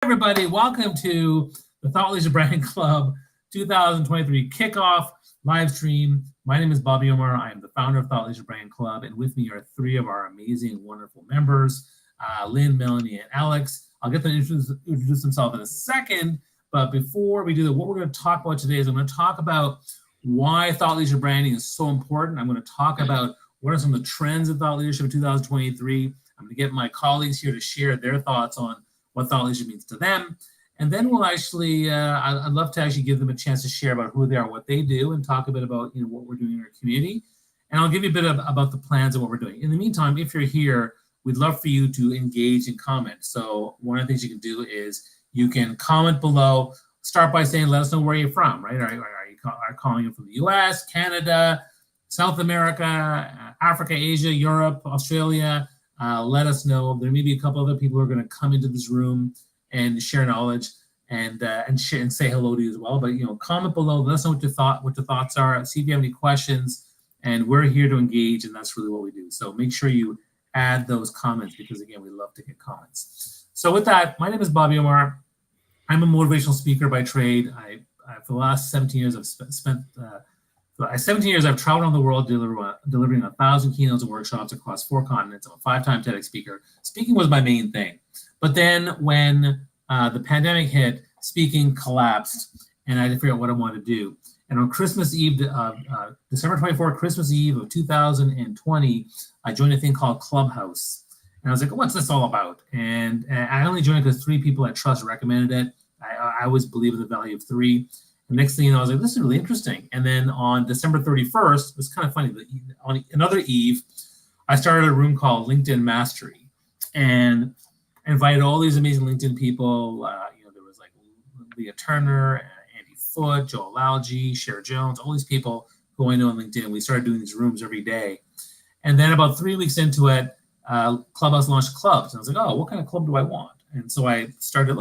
Everybody, welcome to the Thought Leadership Branding Club 2023 kickoff live stream. My name is Bobby Umar. I am the founder of Thought Leadership Branding Club, and with me are three of our amazing, wonderful members, Lynn, Melanie, and Alex. I'll get them to introduce themselves in a second, but before we do that, what we're going to talk about today is I'm going to talk about why thought leadership branding is so important. I'm going to talk about what are some of the trends of thought leadership in 2023. I'm going to get my colleagues here to share their thoughts on what thought leadership means to them. And then we'll actually, I'd love to actually give them a chance to share about who they are, what they do, and talk a bit about what we're doing in our community. And I'll give you a bit about the plans of what we're doing. In the meantime, if you're here, we'd love for you to engage and comment. So one of the things you can do is you can comment below, start by saying, let us know where you're from, right? Are you calling in from the US, Canada, South America, Africa, Asia, Europe, Australia? Let us know. There may be a couple other people who are going to come into this room and share knowledge and share and say hello to you as well. But comment below. Let us know what your thoughts are. See if you have any questions, and we're here to engage, and that's really what we do. So make sure you add those comments because again, we love to get comments. So with that, my name is Bobby Umar. I'm a motivational speaker by trade. I for the last 17 years I've spent. 17 years, I've traveled around the world delivering 1,000 keynotes and workshops across 4 continents. I'm a 5-time TEDx speaker. Speaking was my main thing. But then when the pandemic hit, speaking collapsed, and I had to figure out what I wanted to do. And on Christmas Eve, December 24th, Christmas Eve of 2020, I joined a thing called Clubhouse. And I was like, what's this all about? And I only joined it because 3 people I trust recommended it. I always believe in the value of 3. The next thing you know, I was like, this is really interesting. And then on December 31st, it was kind of funny, but on another eve, I started a room called LinkedIn Mastery and invited all these amazing LinkedIn people. There was like Leah Turner, Andy Foote, Joel Alge, Cher Jones, all these people who I know on LinkedIn. We started doing these rooms every day. And then about 3 weeks into it, Clubhouse launched clubs. And I was like, oh, what kind of club do I want? And so I started,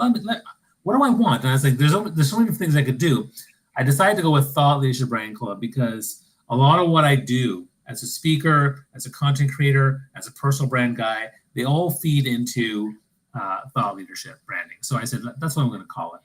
what do I want? And I was like, there's so many different things I could do. I decided to go with Thought Leadership Branding Club because a lot of what I do as a speaker, as a content creator, as a personal brand guy, they all feed into thought leadership branding. So I said, that's what I'm going to call it.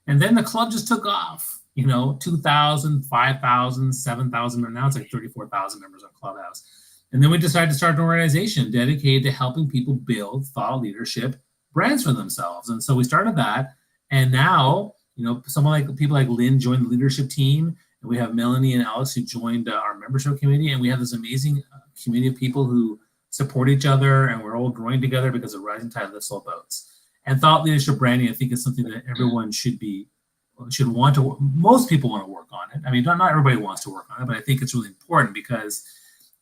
And then the club just took off, 2,000, 5,000, 7,000, and now it's like 34,000 members on Clubhouse. And then we decided to start an organization dedicated to helping people build thought leadership brands for themselves. And so we started that. And now, people like Lynn joined the leadership team, and we have Melanie and Alex who joined our membership committee, and we have this amazing community of people who support each other, and we're all growing together because the rising tide lifts all boats. And thought leadership branding, I think, is something that everyone should want to. Most people want to work on it. I mean, not everybody wants to work on it, but I think it's really important because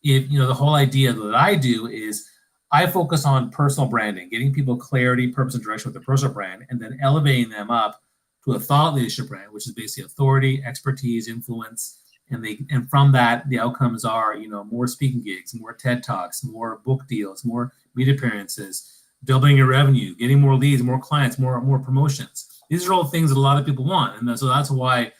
the whole idea that I do is I focus on personal branding, getting people clarity, purpose, and direction with their personal brand, and then elevating them up to a thought leadership brand, which is basically authority, expertise, influence, and from that, the outcomes are, more speaking gigs, more TED Talks, more book deals, more media appearances, doubling your revenue, getting more leads, more clients, more promotions. These are all things that a lot of people want, and so that's why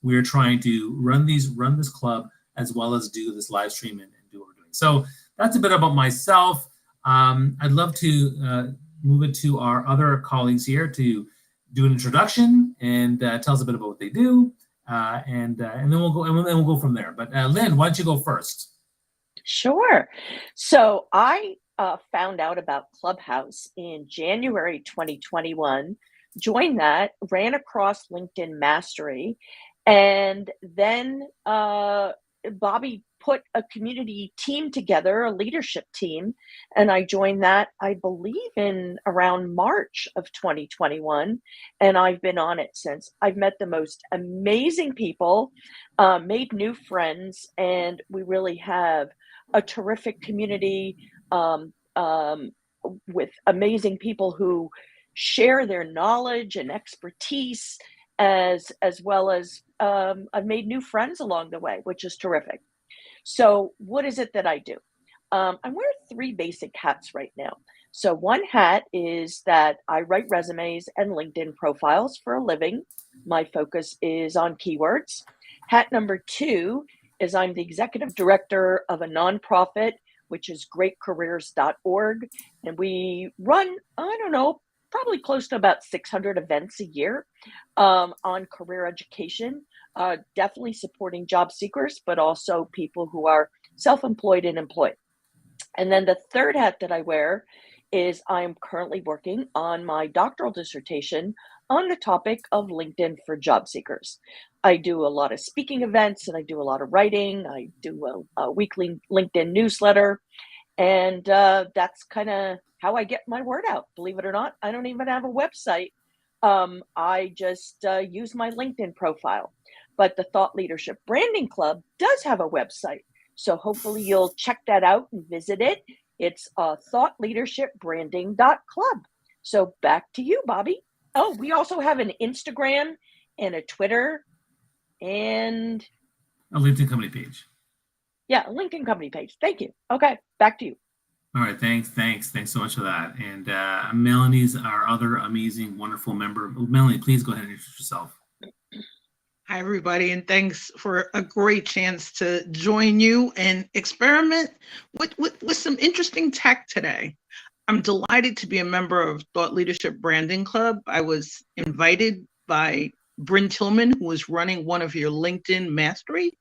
we're trying to run this club as well as do this live stream and do what we're doing. So that's a bit about myself. I'd love to move it to our other colleagues here to do an introduction and tell us a bit about what they do, and then we'll go from there. But Lynn, why don't you go first? Sure. So I found out about Clubhouse in January 2021, joined that, ran across LinkedIn Mastery, and then Bobby put a community team together, a leadership team, and I joined that, I believe, in around March of 2021, and I've been on it since. I've met the most amazing people, made new friends, and we really have a terrific community with amazing people who share their knowledge and expertise, as well as I've made new friends along the way, which is terrific. So what is it that I do? I wear 3 basic hats right now. So one hat is that I write resumes and LinkedIn profiles for a living. My focus is on keywords. Hat number 2 is I'm the executive director of a nonprofit, which is greatcareers.org. And we run, probably close to about 600 events a year on career education, definitely supporting job seekers, but also people who are self-employed and employed. And then the third hat that I wear is I'm currently working on my doctoral dissertation on the topic of LinkedIn for job seekers. I do a lot of speaking events and I do a lot of writing. I do a weekly LinkedIn newsletter. And that's kind of how I get my word out. Believe it or not, I don't even have a website. I just use my LinkedIn profile. But the Thought Leadership Branding Club does have a website. So hopefully you'll check that out and visit it. It's thoughtleadershipbranding.club. So back to you, Bobby. Oh, we also have an Instagram and a Twitter and A LinkedIn company page. yeah, a LinkedIn company page. Thank you. Okay, back to you. All right, thanks so much for that. And Melanie's our other amazing, wonderful member. Melanie, please go ahead and introduce yourself. Hi, everybody, and thanks for a great chance to join you and experiment with some interesting tech today. I'm delighted to be a member of Thought Leadership Branding Club. I was invited by Bryn Tillman, who was running one of your LinkedIn mastery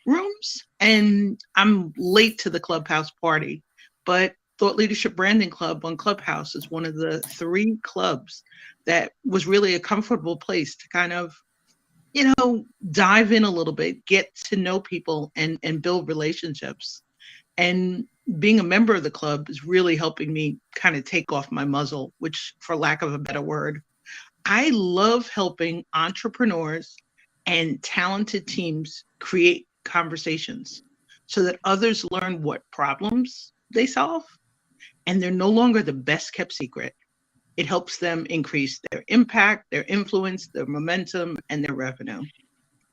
rooms, and I'm late to the Clubhouse party, but Thought Leadership Branding Club on Clubhouse is one of the 3 clubs that was really a comfortable place to kind of dive in a little bit, get to know people and build relationships. And being a member of the club is really helping me kind of take off my muzzle, which, for lack of a better word, I love helping entrepreneurs and talented teams create conversations so that others learn what problems they solve, and they're no longer the best kept secret. It helps them increase their impact, their influence, their momentum, and their revenue.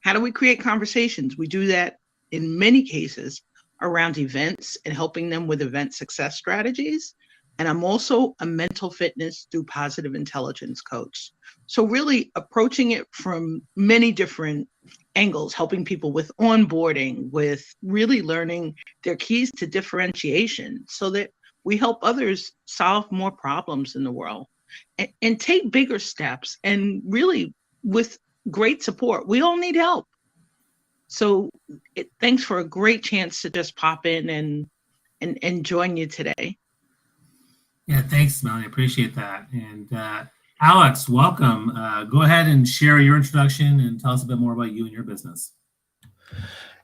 How do we create conversations? We do that in many cases around events and helping them with event success strategies. And I'm also a mental fitness through positive intelligence coach. So really approaching it from many different angles, helping people with onboarding, with really learning their keys to differentiation so that we help others solve more problems in the world. And take bigger steps, and really with great support. We all need help. So thanks for a great chance to just pop in and join you today. Yeah, thanks, Melanie. Appreciate that. And Alex, welcome. Go ahead and share your introduction and tell us a bit more about you and your business.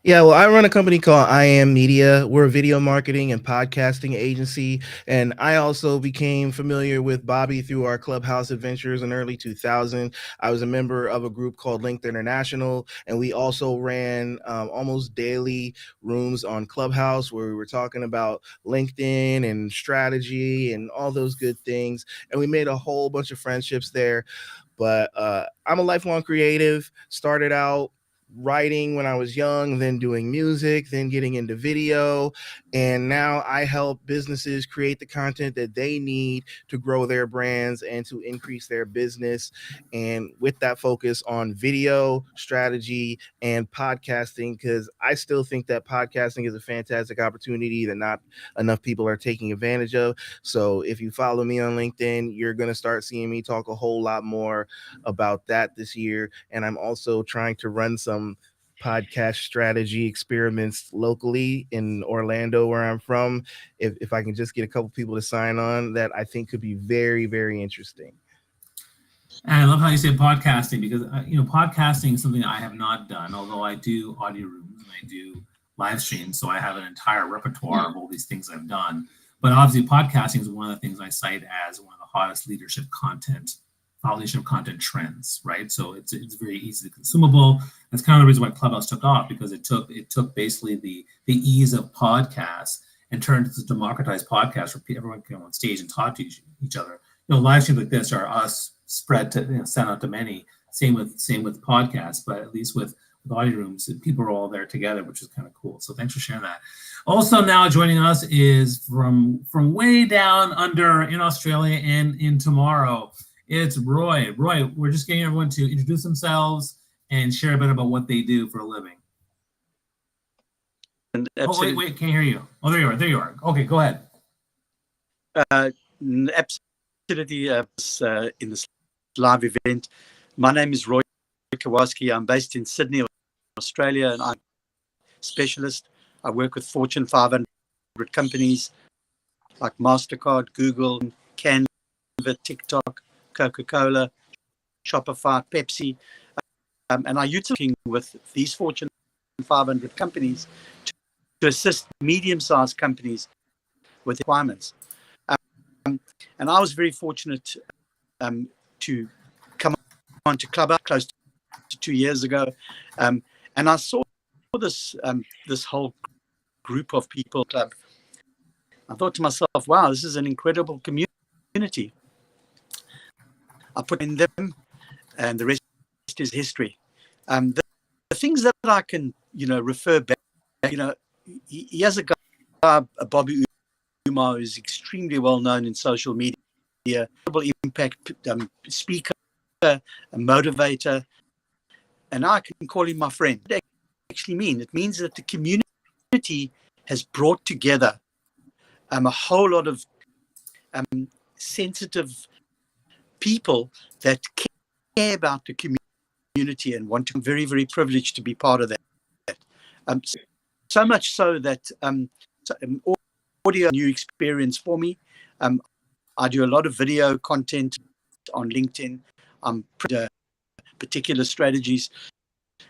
Yeah, well, I run a company called I Am Media. We're a video marketing and podcasting agency. And I also became familiar with Bobby through our Clubhouse adventures in early 2000. I was a member of a group called Linked International. And we also ran almost daily rooms on Clubhouse where we were talking about LinkedIn and strategy and all those good things. And we made a whole bunch of friendships there. But I'm a lifelong creative, started out writing when I was young, then doing music, then getting into video. And now I help businesses create the content that they need to grow their brands and to increase their business. And with that focus on video, strategy, and podcasting, because I still think that podcasting is a fantastic opportunity that not enough people are taking advantage of. So if you follow me on LinkedIn, you're going to start seeing me talk a whole lot more about that this year. And I'm also trying to run some podcast strategy experiments locally in Orlando, where I'm from. If I can just get a couple people to sign on, that I think could be very, very interesting. And I love how you say podcasting, because podcasting is something I have not done, although I do audio rooms and I do live streams, so I have an entire repertoire of all these things I've done. But obviously podcasting is one of the things I cite as one of the hottest leadership content trends, right? So it's very easily consumable. That's kind of the reason why Clubhouse took off, because it took basically the ease of podcasts and turned it to democratized podcasts where everyone can go on stage and talk to each other. Live streams like this are us spread to sent out to many. Same with podcasts, but at least with audio rooms, people are all there together, which is kind of cool. So thanks for sharing that. Also now joining us is from way down under in Australia and in tomorrow. It's Roy. Roy, we're just getting everyone to introduce themselves and share a bit about what they do for a living. Oh, wait, can't hear you. Oh, there you are. Okay, go ahead. Absolutely opportunity in this live event. My name is Roy Kowalski. I'm based in Sydney, Australia, and I'm a specialist. I work with Fortune 500 companies like MasterCard, Google, Canva, TikTok, Coca-Cola, Shopify, Pepsi. And I utilize with these Fortune 500 companies to assist medium-sized companies with requirements. And I was very fortunate to come onto Clubhouse close to 2 years ago. And I saw this whole group of people club. I thought to myself, wow, this is an incredible community. I put in them, and the rest is history. The things that I can, refer back, he has a guy, Bobby Umar, who's extremely well known in social media, impact speaker, a motivator, and I can call him my friend. What does that actually mean? It means that the community has brought together a whole lot of sensitive people that care about the community and want to be very, very privileged to be part of that. So much so that audio new experience for me. I do a lot of video content on LinkedIn. I'm particular strategies,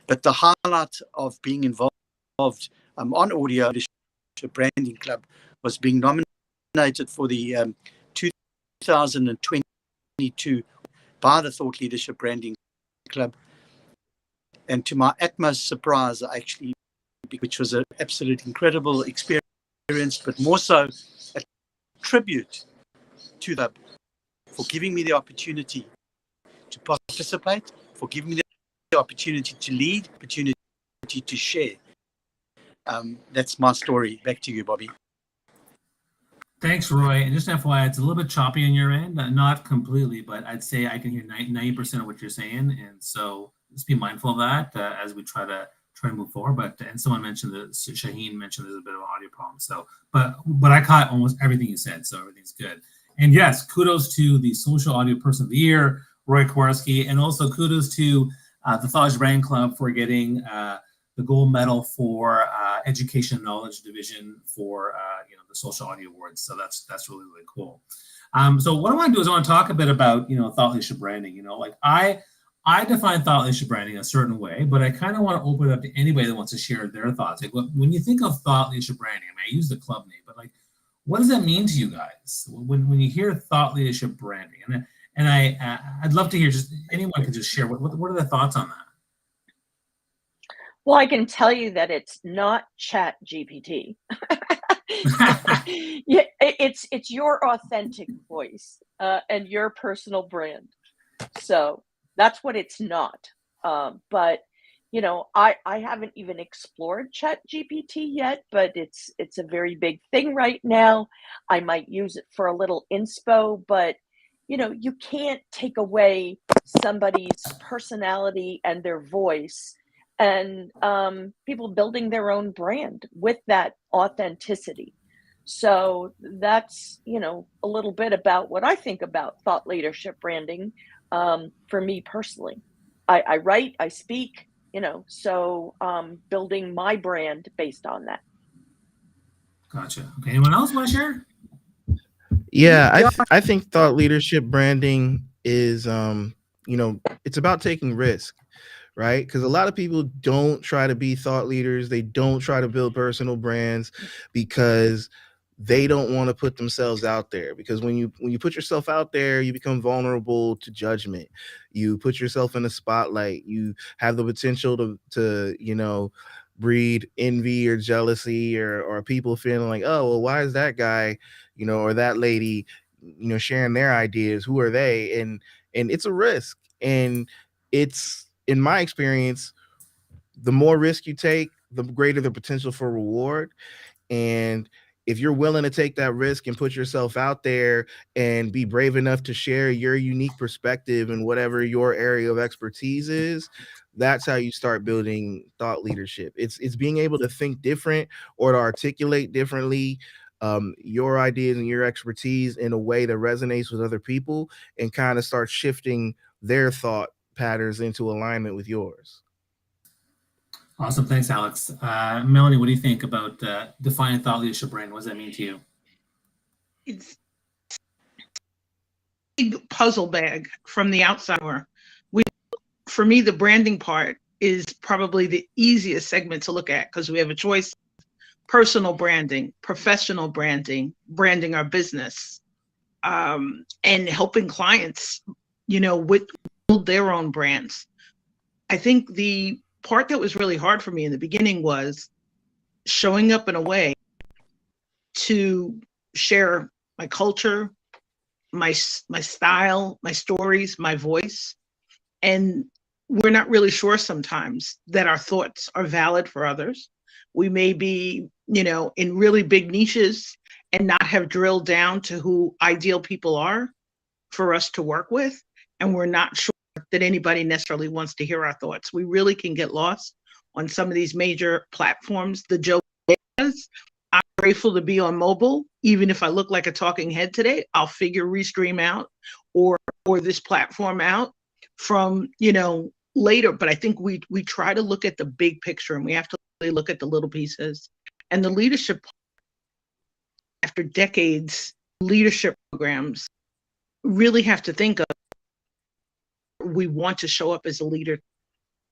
but the highlight of being involved on Audio Leadership Branding Club was being nominated for the 2022 by the Thought Leadership Branding Club, and to my utmost surprise, actually, which was an absolute incredible experience, but more so a tribute to them for giving me the opportunity to participate, for giving me the opportunity to lead, opportunity to share. That's my story. Back to you, Bobby. Thanks, Roy. And just FYI, it's a little bit choppy on your end, not completely, but I'd say I can hear 90% of what you're saying. And so just be mindful of that as we try to move forward. But and someone mentioned that Shaheen mentioned there's a bit of an audio problem. So, but I caught almost everything you said, so everything's good. And yes, kudos to the Social Audio Person of the Year, Roy Kowalski, and also kudos to the Thought Leadership Branding Club for getting the gold medal for Education and Knowledge Division for the Social Audio Awards. So that's really, really cool. So what I want to do is I want to talk a bit about thought leadership branding. Like I define thought leadership branding a certain way, but I kind of want to open it up to anybody that wants to share their thoughts. Like when you think of thought leadership branding, I use the club name, but like, what does that mean to you guys when you hear thought leadership branding? And I'd love to hear, just anyone could just share what are their thoughts on that. Well, I can tell you that it's not Chat GPT. Yeah, it's your authentic voice and your personal brand. So that's what it's not. But I haven't even explored Chat GPT yet, but it's a very big thing right now. I might use it for a little inspo, but you can't take away somebody's personality and their voice, and people building their own brand with that authenticity. So that's a little bit about what I think about thought leadership branding. For me personally, I write, I speak, so building my brand based on that. Gotcha. Okay, anyone else want to share? Yeah, I think thought leadership branding is it's about taking risk, right? Because a lot of people don't try to be thought leaders. They don't try to build personal brands because they don't want to put themselves out there. Because when you put yourself out there, you become vulnerable to judgment. You put yourself in a spotlight. You have the potential to breed envy or jealousy or people feeling like, oh, well, why is that guy, or that lady, sharing their ideas? Who are they? And it's a risk. And it's, in my experience, the more risk you take, the greater the potential for reward. And if you're willing to take that risk and put yourself out there and be brave enough to share your unique perspective and whatever your area of expertise is, that's how you start building thought leadership. It's being able to think different or to articulate differently your ideas and your expertise in a way that resonates with other people and kind of start shifting their thought patterns into alignment with yours. Awesome. Thanks, Alex. Melanie, what do you think about defining thought leadership brand? What does that mean to you? It's a big puzzle bag from the outside. For me, the branding part is probably the easiest segment to look at because we have a choice: personal branding, professional branding, branding our business, and helping clients, build their own brands. I think the part that was really hard for me in the beginning was showing up in a way to share my culture, my style, my stories, my voice. And we're not really sure sometimes that our thoughts are valid for others. We may be, in really big niches and not have drilled down to who ideal people are for us to work with. And we're not sure that anybody necessarily wants to hear our thoughts. We really can get lost on some of these major platforms. The joke is, I'm grateful to be on mobile. Even if I look like a talking head today, I'll figure Restream out or this platform out from, later. But I think we try to look at the big picture, and we have to really look at the little pieces. And the leadership, after decades, leadership programs really have to think of, we want to show up as a leader.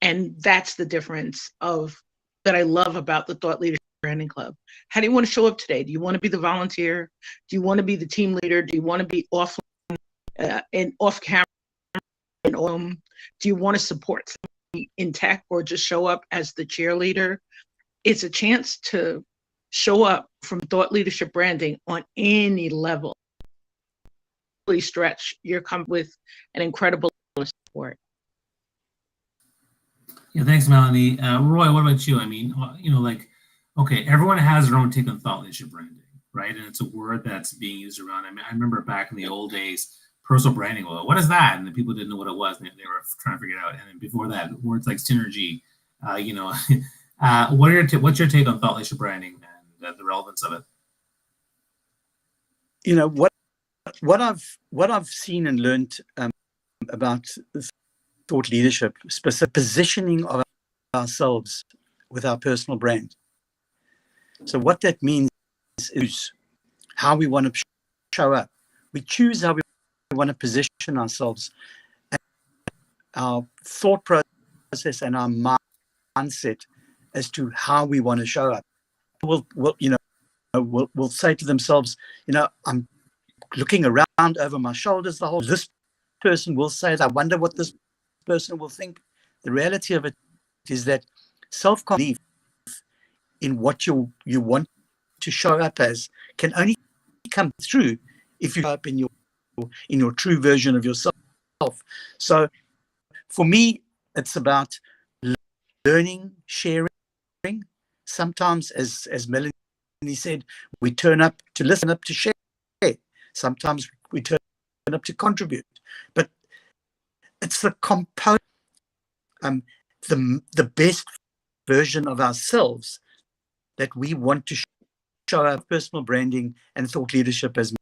And that's the difference that I love about the Thought Leadership Branding Club. How do you want to show up today? Do you want to be the volunteer? Do you want to be the team leader? Do you want to be offline and off camera? Do you want to support somebody in tech or just show up as the cheerleader? It's a chance to show up from Thought Leadership Branding on any level. Really stretch your company with an incredible support. Yeah, thanks, Melanie. Roy, what about you? I mean, okay, everyone has their own take on thought leadership branding, right? And it's a word that's being used around. I mean, I remember back in the old days, personal branding. Well, what is that? And the people didn't know what it was. And they were trying to figure it out. And then before that, words like synergy. What's your take on thought leadership branding and the relevance of it? What I've seen and learned about thought leadership, specific positioning of ourselves with our personal brand. So what that means is how we want to show up. We choose how we want to position ourselves, and our thought process and our mindset as to how we want to show up. We'll say to themselves, I'm looking around over my shoulders the whole. This person will say, I wonder what this person will think. The reality of it is that self-belief in what you want to show up as can only come through if you show up in your true version of yourself. So for me, it's about learning, sharing. Sometimes, as Melanie said, we turn up to listen, up to share. Sometimes we turn up to contribute. But it's the component, the best version of ourselves that we want to show our personal branding and thought leadership as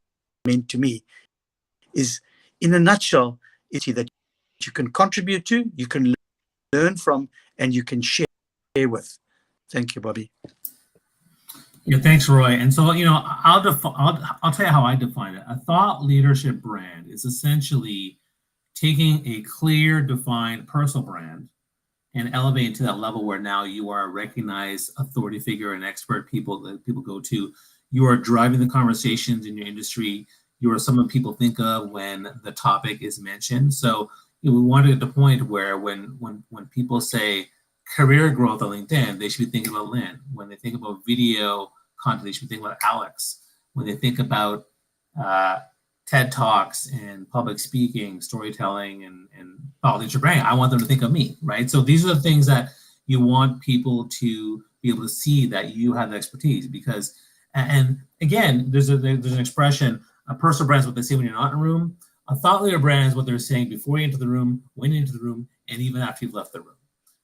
meant to me is, in a nutshell, it's that you can contribute to, you can learn from, and you can share with. Thank you, Bobby. Yeah, thanks, Roy. And so, I'll tell you how I define it. A thought leadership brand is essentially taking a clear, defined personal brand and elevating to that level where now you are a recognized authority figure and expert people that people go to. You are driving the conversations in your industry. You are someone people think of when the topic is mentioned. So we want to get to the point where when people say career growth on LinkedIn, they should be thinking about Lynn. When they think about video content, they should be thinking about Alex. When they think about TED Talks and public speaking, storytelling, and thought leadership branding, I want them to think of me, right? So these are the things that you want people to be able to see that you have the expertise. Because, and again, there's an expression: a personal brand is what they say when you're not in a room. A thought leader brand is what they're saying before you enter the room, when you enter the room, and even after you've left the room.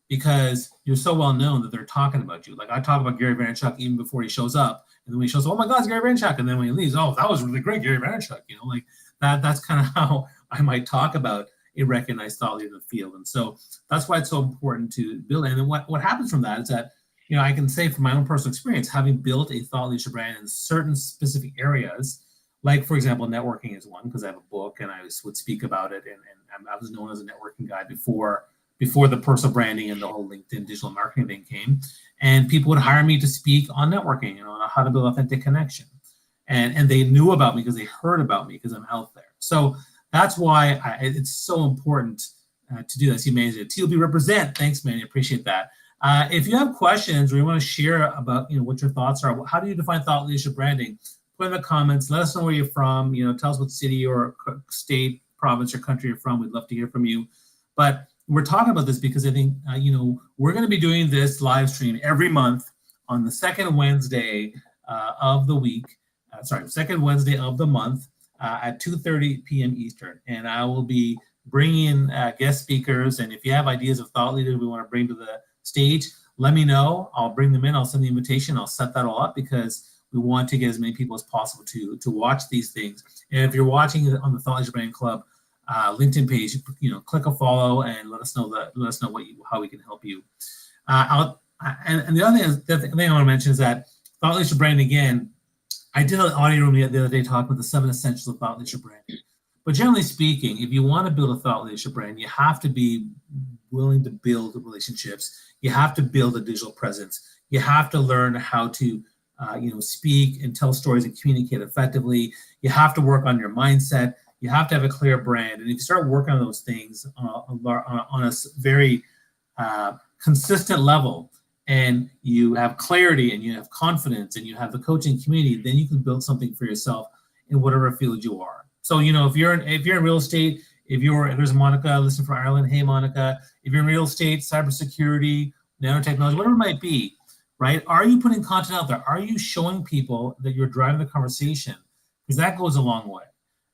Because you're so well known that they're talking about you. Like I talk about Gary Vaynerchuk even before he shows up, And then when he shows, oh my God, it's Gary Vaynerchuk. And then when he leaves, oh, that was really great, Gary Vaynerchuk. Like that's kind of how I might talk about a recognized thought leader in the field. And so that's why it's so important to build. And then what happens from that is that, I can say from my own personal experience, having built a thought leadership brand in certain specific areas, like, for example, networking is one, because I have a book and I would speak about it. And I was known as a networking guy before the personal branding and the whole LinkedIn digital marketing thing came. And people would hire me to speak on networking, on how to build authentic connection. And they knew about me because they heard about me because I'm out there. So that's why it's so important to do this. You manage it. TLB represent. Thanks, Manny. Appreciate that. If you have questions or you want to share about what your thoughts are, how do you define thought leadership branding? Put in the comments. Let us know where you're from. Tell us what city or state, province, or country you're from. We'd love to hear from you. But we're talking about this because I think we're going to be doing this live stream every month on the second Wednesday of the week. Second Wednesday of the month at 2:30 p.m. Eastern, and I will be bringing in guest speakers. And if you have ideas of thought leaders we want to bring to the stage, let me know. I'll bring them in. I'll send the invitation. I'll set that all up because we want to get as many people as possible to watch these things. And if you're watching it on the Thought Leadership Brand Club LinkedIn page, click a follow and let us know how we can help you. And the other thing I want to mention is that Thought Leadership Brand, again, I did an audio room the other day talking about the 7 essentials of thought leadership branding. But generally speaking, if you want to build a thought leadership brand, you have to be willing to build relationships. You have to build a digital presence. You have to learn how to speak and tell stories and communicate effectively. You have to work on your mindset. You have to have a clear brand. And if you start working on those things on a very consistent level, and you have clarity and you have confidence and you have the coaching community, then you can build something for yourself in whatever field you are. So, if you're in real estate, if there's Monica listening from Ireland, hey Monica, if you're in real estate, cybersecurity, nanotechnology, whatever it might be, right? Are you putting content out there? Are you showing people that you're driving the conversation? Because that goes a long way.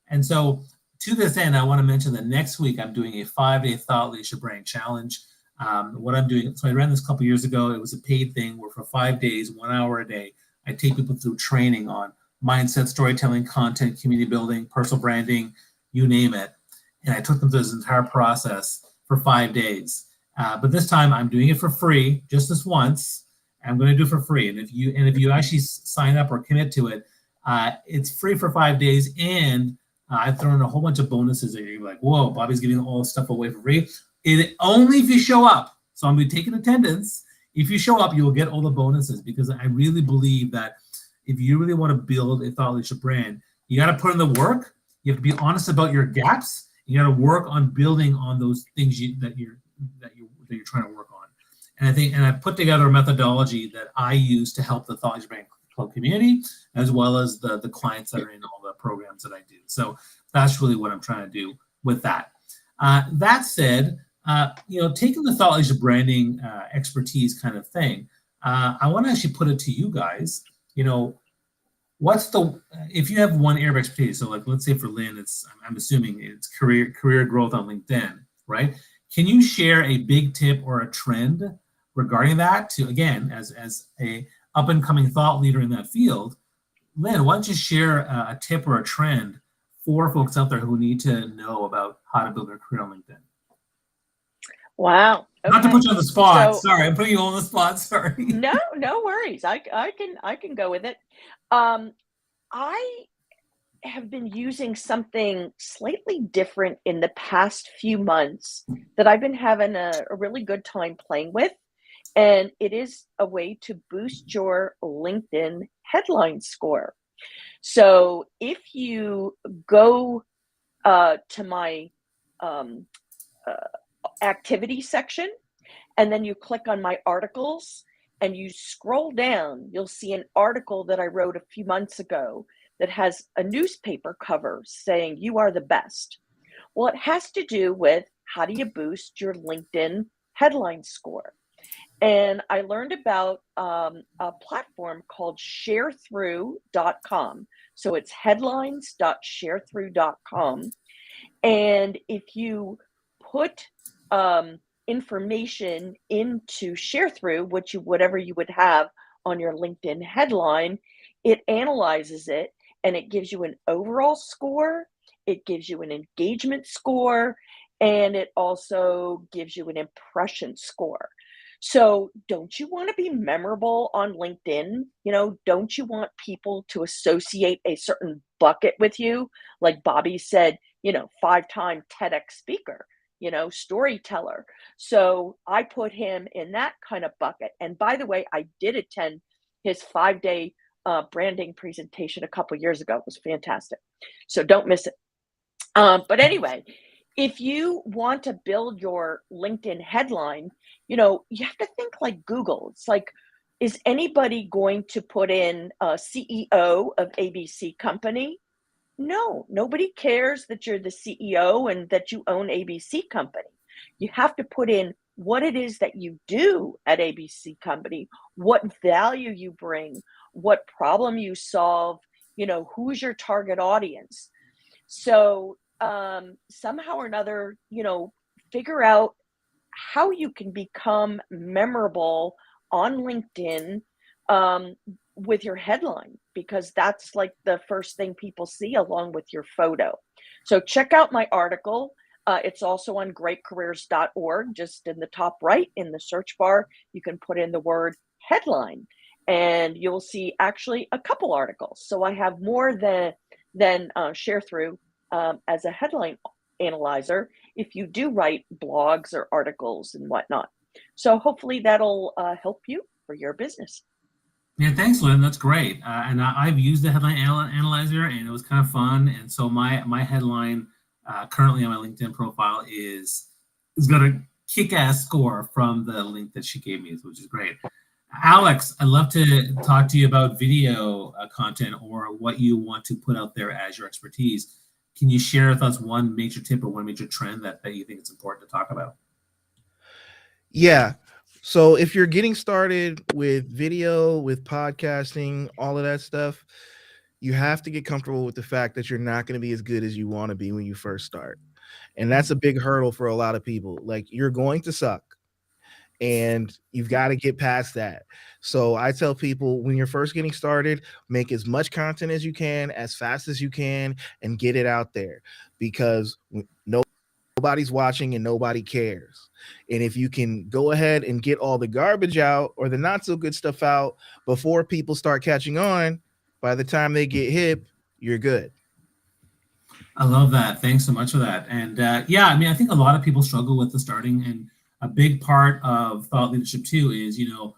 And so to this end, I want to mention that next week I'm doing a 5-day thought leadership brand challenge. What I'm doing, so I ran this a couple years ago. It was a paid thing where for 5 days, 1 hour a day, I take people through training on mindset, storytelling, content, community building, personal branding, you name it. And I took them through this entire process for 5 days. But this time I'm doing it for free, just this once. I'm going to do it for free. And if you actually sign up or commit to it, it's free for 5 days. And I've thrown in a whole bunch of bonuses that you're like, whoa, Bobby's giving all this stuff away for free. Only if you show up. So I'm going to take an attendance. If you show up, you will get all the bonuses, because I really believe that if you really want to build a thought leadership brand, you got to put in the work. You have to be honest about your gaps. You got to work on building on those things that you're trying to work on. And I put together a methodology that I use to help the Thought Leadership Brand Club community, as well as the clients that are in all the programs that I do. So that's really what I'm trying to do with that. That said, taking the thought leadership branding expertise kind of thing, I want to actually put it to you guys. If you have one area of expertise, so like let's say for Lynn, I'm assuming it's career growth on LinkedIn, right? Can you share a big tip or a trend regarding that to, again, as a up and coming thought leader in that field? Lynn, why don't you share a tip or a trend for folks out there who need to know about how to build their career on LinkedIn? Wow. Okay. Not to put you on the spot. Sorry, I'm putting you on the spot. Sorry. No worries. I can go with it. I have been using something slightly different in the past few months that I've been having a really good time playing with. And it is a way to boost your LinkedIn headline score. So if you go to my activity section, and then you click on my articles and you scroll down, you'll see an article that I wrote a few months ago that has a newspaper cover saying you are the best. Well, it has to do with how do you boost your LinkedIn headline score. And I learned about a platform called sharethrough.com. So it's headlines.sharethrough.com. And if you put information into Sharethrough, whatever you would have on your LinkedIn headline, it analyzes it and it gives you an overall score, it gives you an engagement score, and it also gives you an impression score. So don't you want to be memorable on LinkedIn? You know, don't you want people to associate a certain bucket with you? Like Bobby said, you know, 5-time TEDx speaker, you know, storyteller. So I put him in that kind of bucket. And by the way, I did attend his 5-day branding presentation a couple years ago. It was fantastic. So don't miss it. But anyway, if you want to build your LinkedIn headline, you know, you have to think like Google. It's like, is anybody going to put in a CEO of ABC company? No, nobody cares that you're the CEO and that you own ABC company. You have to put in what it is that you do at ABC company, what value you bring, what problem you solve, you know, who's your target audience. So somehow or another, you know, figure out how you can become memorable on LinkedIn with your headline, because that's like the first thing people see along with your photo. So check out my article. It's also on greatcareers.org. Just in the top right in the search bar, you can put in the word headline and you'll see actually a couple articles. So I have more than share through as a headline analyzer if you do write blogs or articles and whatnot. So hopefully that'll help you for your business. Yeah, thanks, Lynn. That's great. And I've used the headline analyzer, and it was kind of fun. And so my headline currently on my LinkedIn profile is got a kick-ass score from the link that she gave me, which is great. Alex, I'd love to talk to you about video content or what you want to put out there as your expertise. Can you share with us one major tip or one major trend that you think it's important to talk about? Yeah. So if you're getting started with video, with podcasting, all of that stuff, you have to get comfortable with the fact that you're not going to be as good as you want to be when you first start. And that's a big hurdle for a lot of people. Like, you're going to suck and you've got to get past that. So I tell people, when you're first getting started, make as much content as you can, as fast as you can, and get it out there, because nobody's watching and nobody cares. And if you can go ahead and get all the garbage out or the not so good stuff out before people start catching on, by the time they get hip, you're good. I love that. Thanks so much for that. And yeah, I mean, I think a lot of people struggle with the starting, and a big part of thought leadership too is, you know,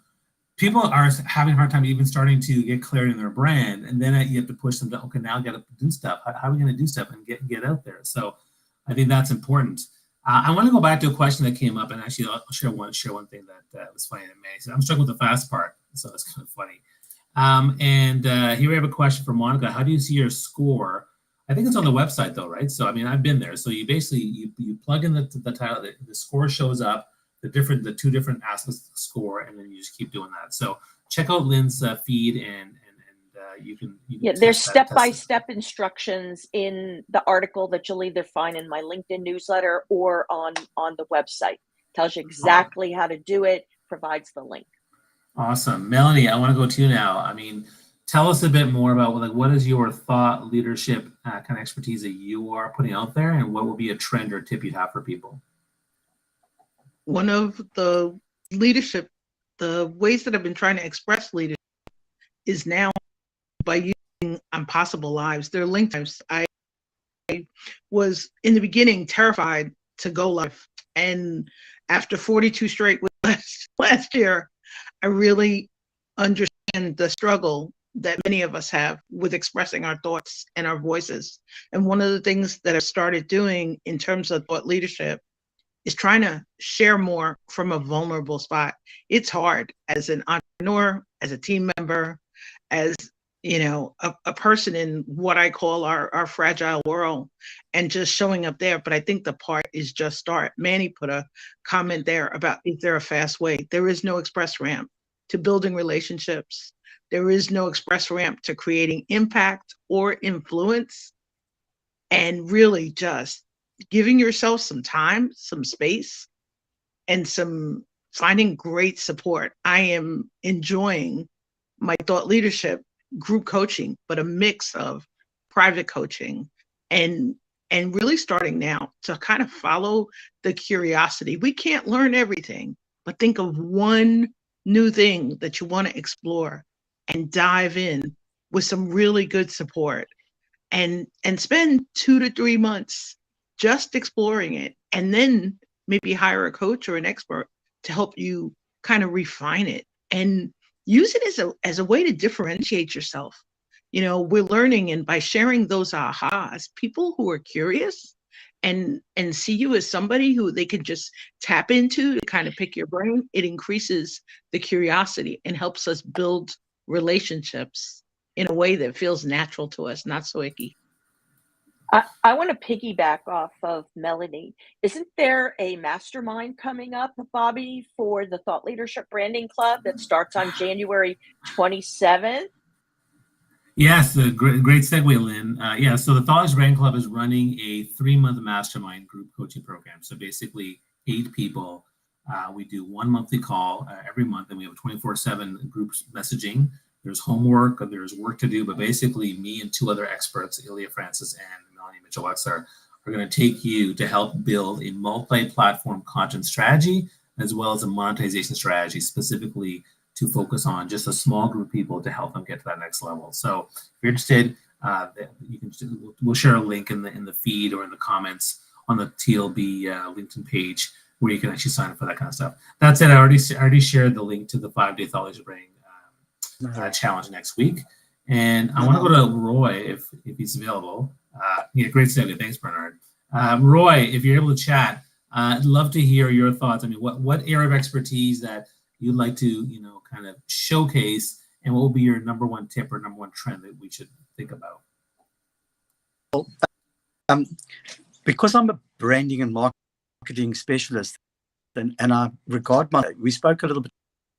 people are having a hard time even starting to get clarity in their brand, and then you have to push them to, okay, now I got to do stuff. How are we going to do stuff and get out there? So I think that's important. I want to go back to a question that came up, and actually I'll share one thing that was funny. That May said, I'm struggling with the fast part, so that's kind of funny. And here we have a question from Monica. How do you see your score? I think it's on the website though, right? So I mean, I've been there. So you basically you plug in the title, the score shows up, the two different aspects of the score, and then you just keep doing that. So check out Lynn's feed, and you can there's step-by-step instructions in the article that you'll either find in my LinkedIn newsletter or on the website. Tells you exactly how to do it, provides the link. Awesome. Melanie, I want to go to you now. I mean, tell us a bit more about, like, what is your thought leadership kind of expertise that you are putting out there, and what will be a trend or tip you'd have for people? One of the ways that I've been trying to express leadership is now by using Impossible Lives. They're linked lives. I was in the beginning terrified to go live, and after 42 straight last year, I really understand the struggle that many of us have with expressing our thoughts and our voices. And one of the things that I've started doing in terms of thought leadership is trying to share more from a vulnerable spot. It's hard as an entrepreneur, as a team member, as, you know, a person in what I call our fragile world, and just showing up there. But I think the part is just start. Manny put a comment there about, is there a fast way? There is no express ramp to building relationships. There is no express ramp to creating impact or influence, and really just giving yourself some time, some space, and finding great support. I am enjoying my thought leadership group coaching, but a mix of private coaching and really starting now to kind of follow the curiosity. We can't learn everything, but think of one new thing that you want to explore and dive in with some really good support and spend 2 to 3 months just exploring it, and then maybe hire a coach or an expert to help you kind of refine it and use it as a way to differentiate yourself. You know, we're learning, and by sharing those ahas, people who are curious and see you as somebody who they can just tap into to kind of pick your brain, it increases the curiosity and helps us build relationships in a way that feels natural to us, not so icky. I want to piggyback off of Melanie. Isn't there a mastermind coming up, Bobby, for the Thought Leadership Branding Club that starts on January 27th? Yes, a great segue, Lynn. Yeah, so the Thought Leadership Branding Club is running a 3-month mastermind group coaching program. So basically 8 people. We do 1 monthly call every month, and we have 24/7 group messaging. There's homework, there's work to do, but basically me and 2 other experts, Ilya Francis and Melanie Mitchell-Wexler, are going to take you to help build a multi-platform content strategy as well as a monetization strategy, specifically to focus on just a small group of people to help them get to that next level. So if you're interested, we'll share a link in the feed or in the comments on the TLB LinkedIn page where you can actually sign up for that kind of stuff. That said, I already shared the link to the 5-day Thought Leadership Branding challenge next week, and I want to go to Roy if he's available. Yeah, great segue. Thanks, Bernard. Roy, if you're able to chat, I'd love to hear your thoughts. I mean, what area of expertise that you'd like to kind of showcase, and what would be your number one tip or number one trend that we should think about? Well, because I'm a branding and marketing specialist, and I regard we spoke a little bit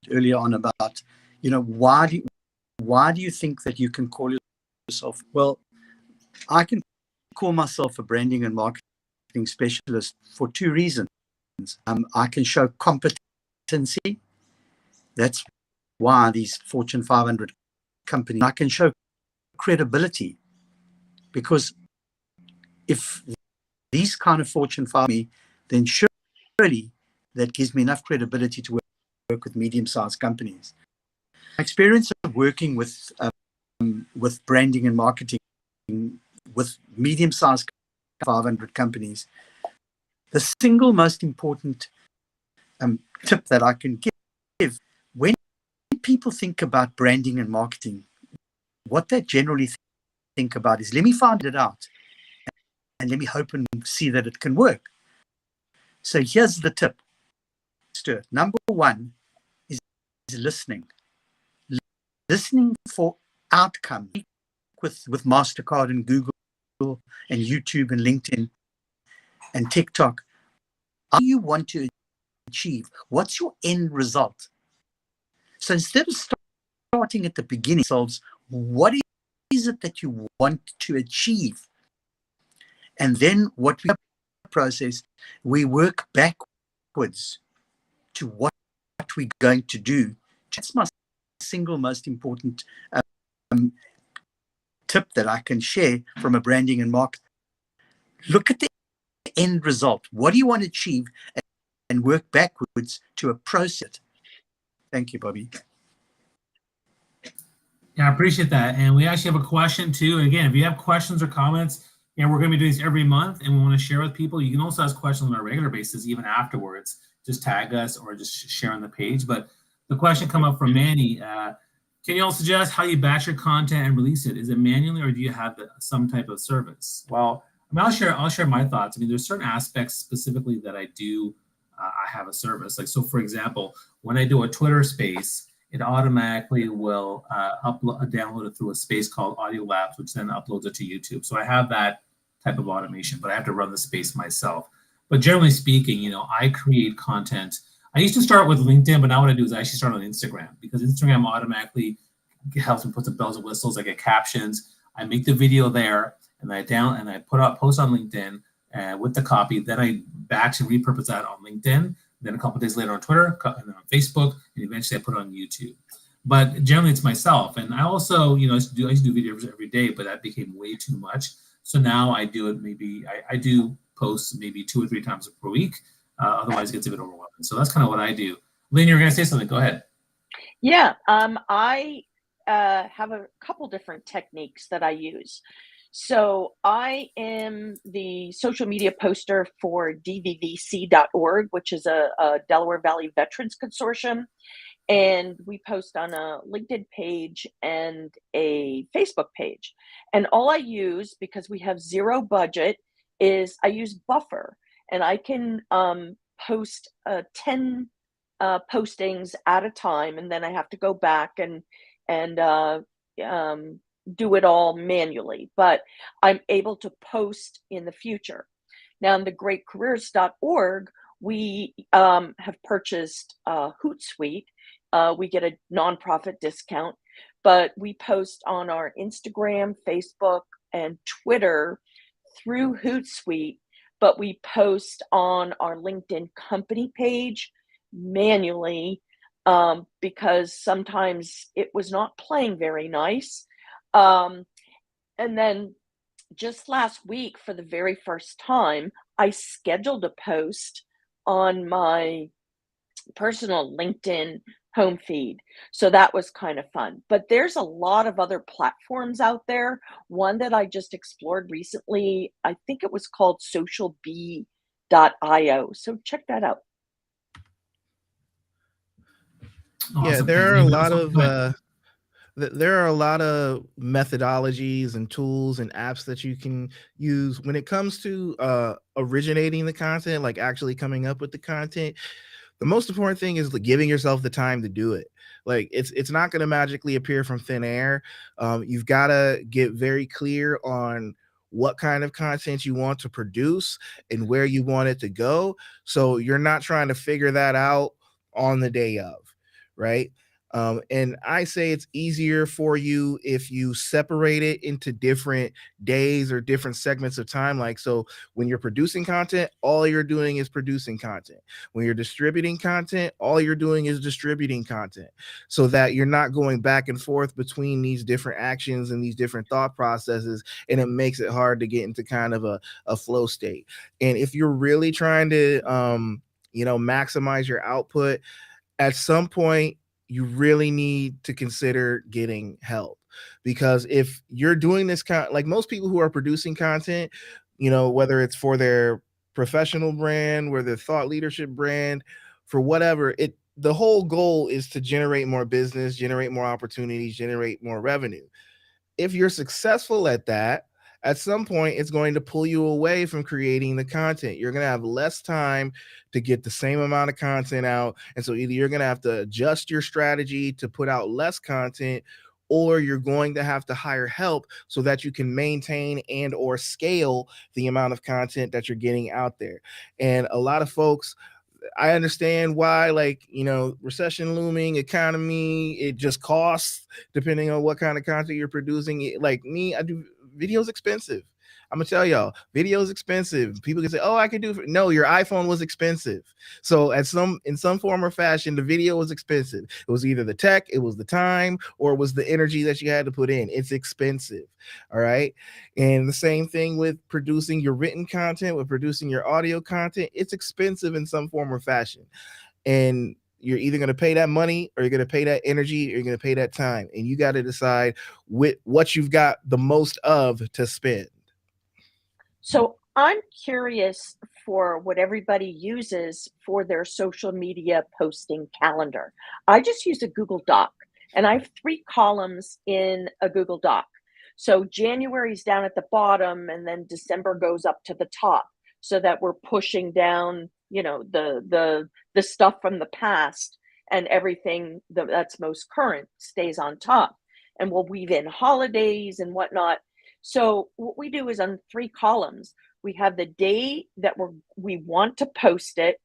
earlier on about, why do you think that you can call yourself? Well, I can call myself a branding and marketing specialist for 2 reasons. I can show competency. That's why these Fortune 500 companies. I can show credibility, because if these kind of Fortune 500, then surely that gives me enough credibility to work with medium-sized companies. My experience of working with branding and marketing with medium-sized 500 companies, the single most important tip that I can give, when people think about branding and marketing, what they generally think about is, let me find it out and let me hope and see that it can work. So here's the tip. Number 1 is listening. Listening for outcome with MasterCard and Google and YouTube and LinkedIn and TikTok. What do you want to achieve? What's your end result? So instead of starting at the beginning, what is it that you want to achieve? And then what we process, we work backwards to what we're going to do. That's my single most important tip that I can share from a branding and marketing. Look at the end result. What do you want to achieve? And work backwards to a process. Thank you, Bobby. Yeah, I appreciate that. And we actually have a question too. And again, if you have questions or comments, we're going to be doing this every month and we want to share with people. You can also ask questions on a regular basis, even afterwards. Just tag us or just share on the page. But the question come up from Manny. Can you all suggest how you batch your content and release it? Is it manually or do you have some type of service? Well, I'll share my thoughts. I mean, there's certain aspects specifically that I do. I have a service. Like, so for example, when I do a Twitter space, it automatically will download it through a space called Audio Labs, which then uploads it to YouTube. So I have that type of automation, but I have to run the space myself. But generally speaking, I create content. I used to start with LinkedIn, but now what I do is I actually start on Instagram, because Instagram automatically helps me put some bells and whistles. I get captions. I make the video there, and I post on LinkedIn with the copy. Then I batch and repurpose that on LinkedIn. Then a couple of days later on Twitter, and then on Facebook, and eventually I put it on YouTube. but generally it's myself. And I also, I used to do videos every day, but that became way too much. So now I do it I do post maybe 2 or 3 times per week. Otherwise it gets a bit overwhelming. So that's kind of what I do. Lynn, you're going to say something. Go ahead. Yeah, I have a couple different techniques that I use. So I am the social media poster for dvvc.org, which is a Delaware Valley Veterans Consortium. And we post on a LinkedIn page and a Facebook page. And all I use, because we have zero budget, is I use Buffer. And I can post 10 postings at a time, and then I have to go back and do it all manually, but I'm able to post in the future. Now, in the greatcareers.org, we have purchased Hootsuite. We get a nonprofit discount, but we post on our Instagram, Facebook, and Twitter through Hootsuite, but we post on our LinkedIn company page manually because sometimes it was not playing very nice. And then just last week, for the very first time, I scheduled a post on my personal LinkedIn home feed. So that was kind of fun. But there's a lot of other platforms out there. One that I just explored recently, I think it was called socialbee.io. So check that out. Awesome. Yeah, there are Thanks, a Lynn. lot Also, of go ahead. there are a lot of methodologies and tools and apps that you can use when it comes to originating the content, like actually coming up with the content. The most important thing is giving yourself the time to do it. Like it's not going to magically appear from thin air. You've got to get very clear on what kind of content you want to produce and where you want it to go. So you're not trying to figure that out on the day of, right? And I say it's easier for you if you separate it into different days or different segments of time. Like, so when you're producing content, all you're doing is producing content. When you're distributing content, all you're doing is distributing content, so that you're not going back and forth between these different actions and these different thought processes. And it makes it hard to get into kind of a flow state. And if you're really trying to, maximize your output, at some point, you really need to consider getting help. Because if you're doing this like most people who are producing content, whether it's for their professional brand, where their thought leadership brand, for whatever, the whole goal is to generate more business, generate more opportunities, generate more revenue. If you're successful at that, at some point it's going to pull you away from creating the content. You're going to have less time to get the same amount of content out. And so either you're going to have to adjust your strategy to put out less content, or you're going to have to hire help so that you can maintain and or scale the amount of content that you're getting out there. And a lot of folks, I understand why, recession looming, economy, it just costs depending on what kind of content you're producing. Like me, I do videos expensive. I'm gonna tell y'all, videos expensive. People can say, "Oh, I can do." No, your iPhone was expensive. So in some form or fashion, the video was expensive. It was either the tech, it was the time, or it was the energy that you had to put in. It's expensive. All right. And the same thing with producing your written content, with producing your audio content. It's expensive in some form or fashion. And you're either going to pay that money, or you're going to pay that energy, or you're going to pay that time. And you got to decide what you've got the most of to spend. So I'm curious for what everybody uses for their social media posting calendar. I just use a Google Doc, and I have 3 columns in a Google Doc. So January's down at the bottom, and then December goes up to the top, so that we're pushing down, the stuff from the past, and everything that's most current stays on top. And we'll weave in holidays and whatnot. So what we do is, on 3 columns, we have the day that we want to post it.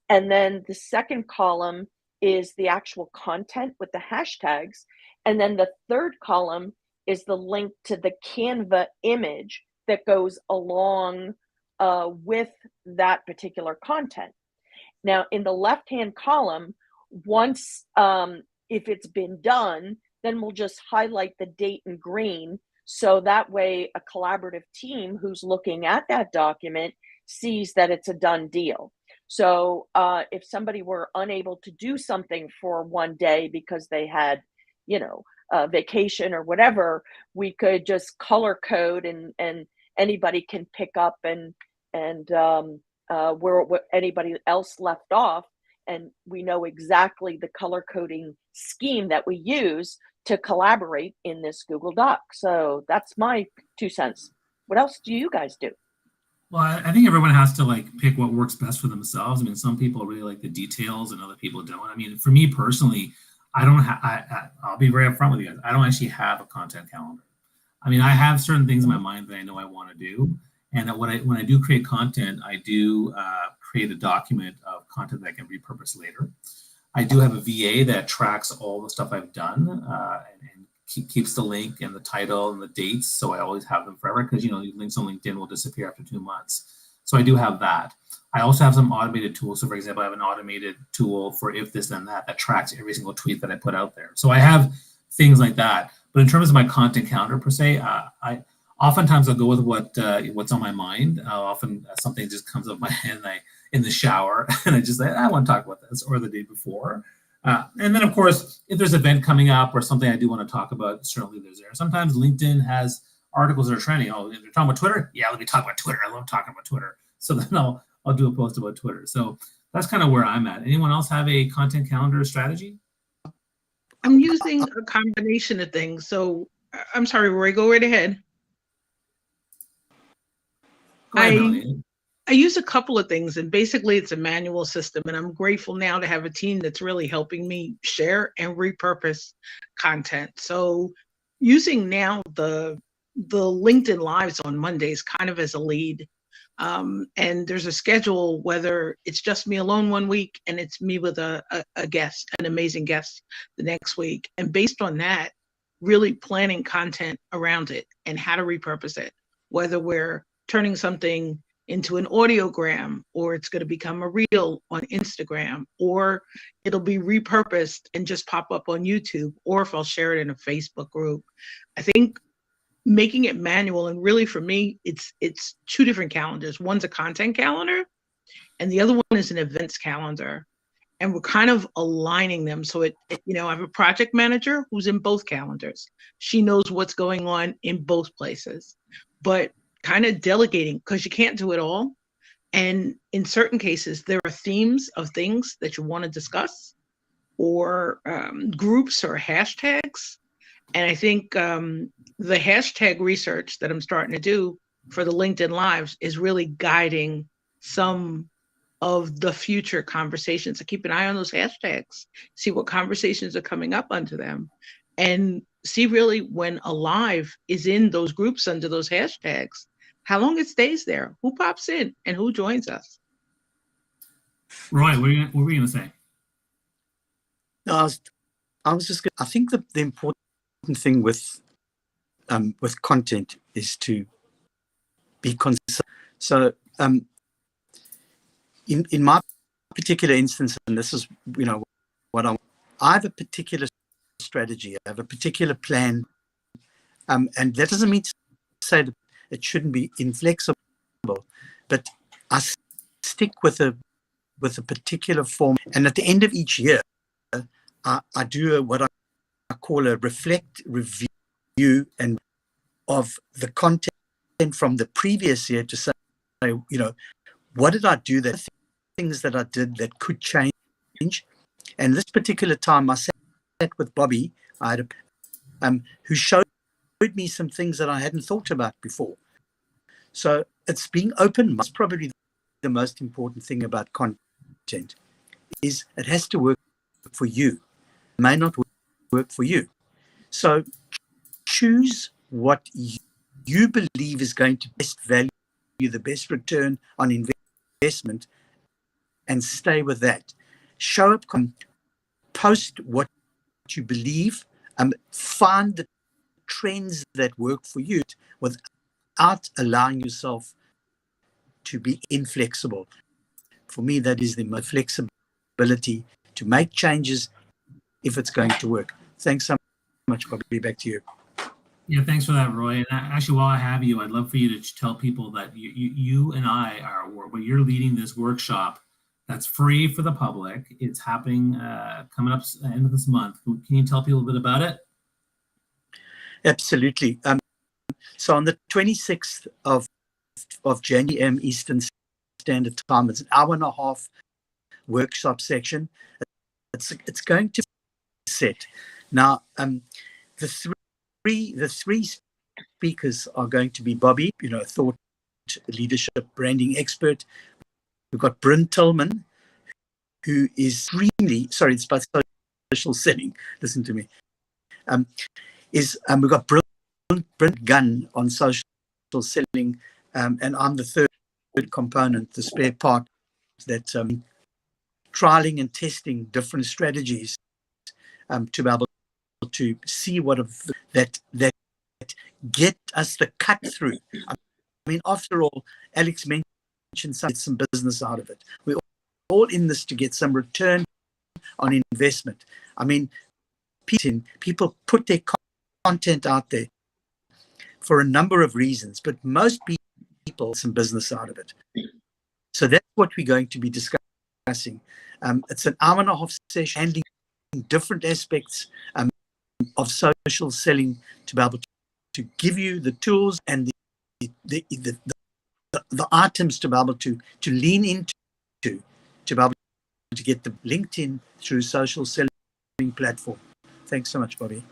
And then the second column is the actual content with the hashtags. And then the third column is the link to the Canva image that goes along with that particular content. Now, in the left-hand column, once if it's been done, then we'll just highlight the date in green. So that way a collaborative team who's looking at that document sees that it's a done deal. So if somebody were unable to do something for one day because they had, a vacation or whatever, we could just color code and anybody can pick up and where anybody else left off. And we know exactly the color coding scheme that we use to collaborate in this Google Doc. So that's my 2 cents. What else do you guys do? Well, I think everyone has to like pick what works best for themselves. I mean, some people really like the details and other people don't. I mean, for me personally, I don't have, I'll be very upfront with you guys. I don't actually have a content calendar. I mean, I have certain things in my mind that I know I want to do. And when I do create content, I do create a document of content that I can repurpose later. I do have a VA that tracks all the stuff I've done and keeps the link and the title and the dates. So I always have them forever because, links on LinkedIn will disappear after 2 months. So I do have that. I also have some automated tools. So for example, I have an automated tool for if this, then that tracks every single tweet that I put out there. So I have things like that. But in terms of my content calendar per se, oftentimes I'll go with what's on my mind. Often something just comes up my head in the shower and I just say, I want to talk about this, or the day before. And then of course, if there's an event coming up or something I do want to talk about, certainly there's there. Sometimes LinkedIn has articles that are trending. Oh, they're talking about Twitter? Yeah, let me talk about Twitter. I love talking about Twitter. So then I'll do a post about Twitter. So that's kind of where I'm at. Anyone else have a content calendar strategy? I'm using a combination of things. So I'm sorry, Roy, go right ahead. Go ahead, Melanie. I use a couple of things, and basically it's a manual system, and I'm grateful now to have a team that's really helping me share and repurpose content. So using now the LinkedIn Lives on Mondays kind of as a lead. And there's a schedule, whether it's just me alone one week and it's me with a guest, an amazing guest the next week. And based on that, really planning content around it and how to repurpose it, whether we're turning something into an audiogram, or it's going to become a reel on Instagram, or it'll be repurposed and just pop up on YouTube, or if I'll share it in a Facebook group. I think making it manual, and really for me, it's 2 different calendars. One's a content calendar and the other one is an events calendar. And we're kind of aligning them. So I have a project manager who's in both calendars. She knows what's going on in both places, but kind of delegating, because you can't do it all. And in certain cases, there are themes of things that you want to discuss, or groups or hashtags. And I think the hashtag research that I'm starting to do for the LinkedIn Lives is really guiding some of the future conversations. So keep an eye on those hashtags, see what conversations are coming up under them, and see really when a live is in those groups under those hashtags, how long it stays there, who pops in and who joins us. Roy, what were you going to say? No, I was just. I think the important thing with content is to be consistent. So in my particular instance, and this is what I have a particular strategy. I have a particular plan, and that doesn't mean to say that it shouldn't be inflexible, but I stick with a particular form. And at the end of each year, I do what I call a reflect, review, and of the content from the previous year to say, what did I do, that things that I did that could change. And this particular time I sat with Bobby, who showed me some things that I hadn't thought about before. So it's being open. That's probably the most important thing about content, is it has to work for you. It may not work for you. So choose what you believe is going to best value, the best return on investment, and stay with that. Show up, post what you believe, find the trends that work for you without allowing yourself to be inflexible. For me, that is the flexibility to make changes if it's going to work. Thanks so much, Bobby. Back to you. Yeah, thanks for that, Roy. And actually, while I have you, I'd love for you to tell people that you and I are, well, you're leading this workshop that's free for the public. It's happening coming up end of this month. Can you tell people a bit about it? Absolutely. So on the 26th of January Eastern Standard Time, it's an hour and a half workshop section. It's going to be set. Now, the three speakers are going to be Bobby, thought leadership branding expert. We've got Bryn Tillman, who is it's about social selling. Listen to me. We've got Bryn Gunn on social selling, and I'm the third component, the spare part that trialing and testing different strategies to be able to see what that get us the cut through. I mean, after all, Alex mentioned some business out of it. We're all in this to get some return on investment. I mean, people put their content out there for a number of reasons, but most people some business out of it. So that's what we're going to be discussing. It's an hour and a half session handling different aspects of social selling to be able to give you the tools and the items to be able to lean into to be able to get the LinkedIn through social selling platform. Thanks so much, Bobby.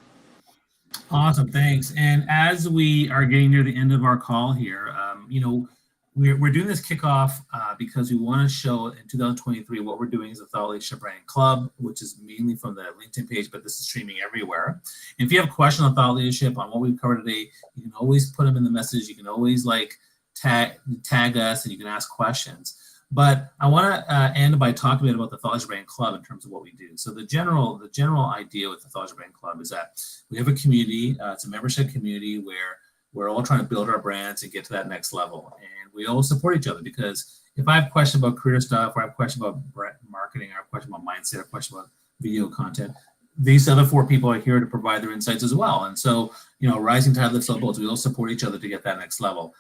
Awesome, thanks. And as we are getting near the end of our call here, we're doing this kickoff because we want to show in 2023 what we're doing as a Thought Leadership Branding Club, which is mainly from the LinkedIn page, but this is streaming everywhere. And if you have questions on thought leadership, on what we've covered today, you can always put them in the message. You can always tag us and you can ask questions. But I want to end by talking a bit about the Thought Leadership Branding Club in terms of what we do. So the general idea with the Thought Leadership Branding Club is that we have a community. It's a membership community where we're all trying to build our brands and get to that next level. And we all support each other, because if I have questions about career stuff, or I have questions about marketing, or I have questions about mindset, or a question about video content, these other four people are here to provide their insights as well. And so, rising tide lifts all boats. We all support each other to get that next level.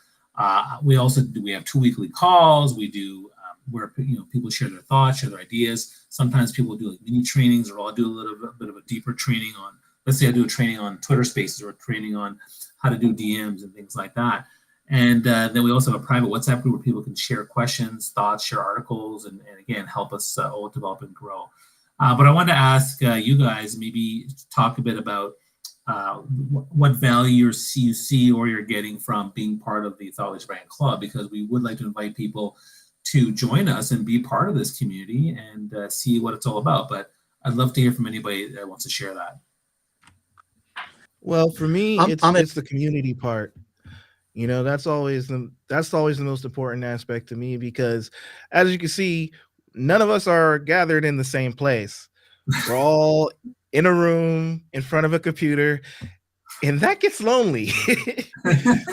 We have 2 weekly calls. We do where people share their thoughts, share their ideas. Sometimes people do like mini trainings, or I'll do a little bit of a deeper training on. Let's say I do a training on Twitter Spaces, or a training on how to do DMs and things like that. And then we also have a private WhatsApp group where people can share questions, thoughts, share articles, and again, help us all develop and grow. But I wanted to ask you guys, maybe talk a bit about what value you see or you're getting from being part of the Thought Leadership Branding Club, because we would like to invite people to join us and be part of this community and see what it's all about. But I'd love to hear from anybody that wants to share that. Well, for me, it's the community part. That's always the most important aspect to me, because as you can see, none of us are gathered in the same place. We're all in a room in front of a computer, and that gets lonely.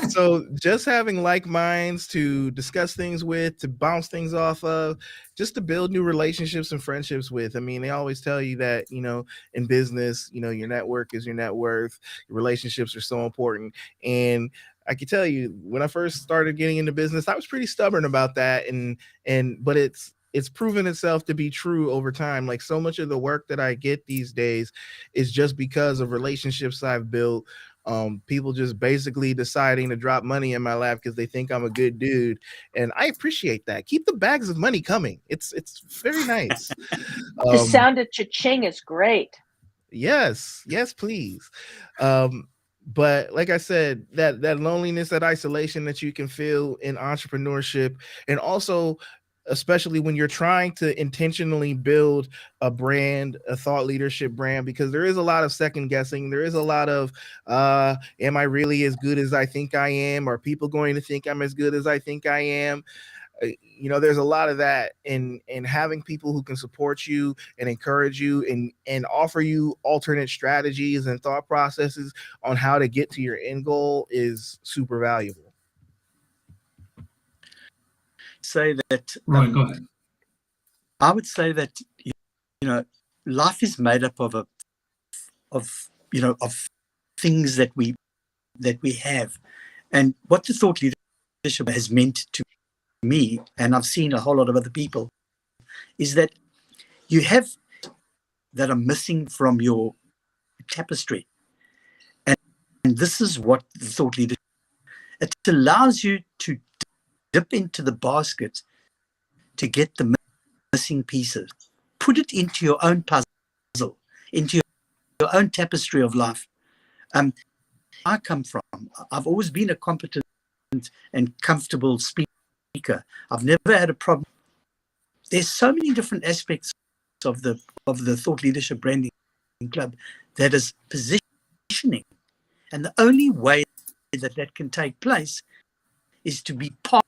So just having like minds to discuss things with, to bounce things off of, just to build new relationships and friendships with. I mean, they always tell you that, in business, your network is your net worth. Your relationships are so important. And I can tell you, when I first started getting into business, I was pretty stubborn about that. But it's proven itself to be true over time. Like, so much of the work that I get these days is just because of relationships I've built. People just basically deciding to drop money in my lap because they think I'm a good dude. And I appreciate that. Keep the bags of money coming. It's very nice. The sound of cha-ching is great. Yes, please. But like I said, that loneliness, that isolation that you can feel in entrepreneurship, and also especially when you're trying to intentionally build a brand, a thought leadership brand, because there is a lot of second guessing. There is a lot of, am I really as good as I think I am? Are people going to think I'm as good as I think I am? There's a lot of that, and having people who can support you and encourage you and offer you alternate strategies and thought processes on how to get to your end goal is super valuable. Say that Roy, go ahead. I would say that life is made up of a of things that we have. And what the thought leadership has meant to me, and I've seen a whole lot of other people, is that you have that are missing from your tapestry. And this is what the thought leadership, it allows you to dip into the basket to get the missing pieces, put it into your own puzzle, into your own tapestry of life. I come from, I've always been a competent and comfortable speaker. I've never had a problem. There's so many different aspects of the Thought Leadership Branding Club that is positioning. And the only way that can take place is to be part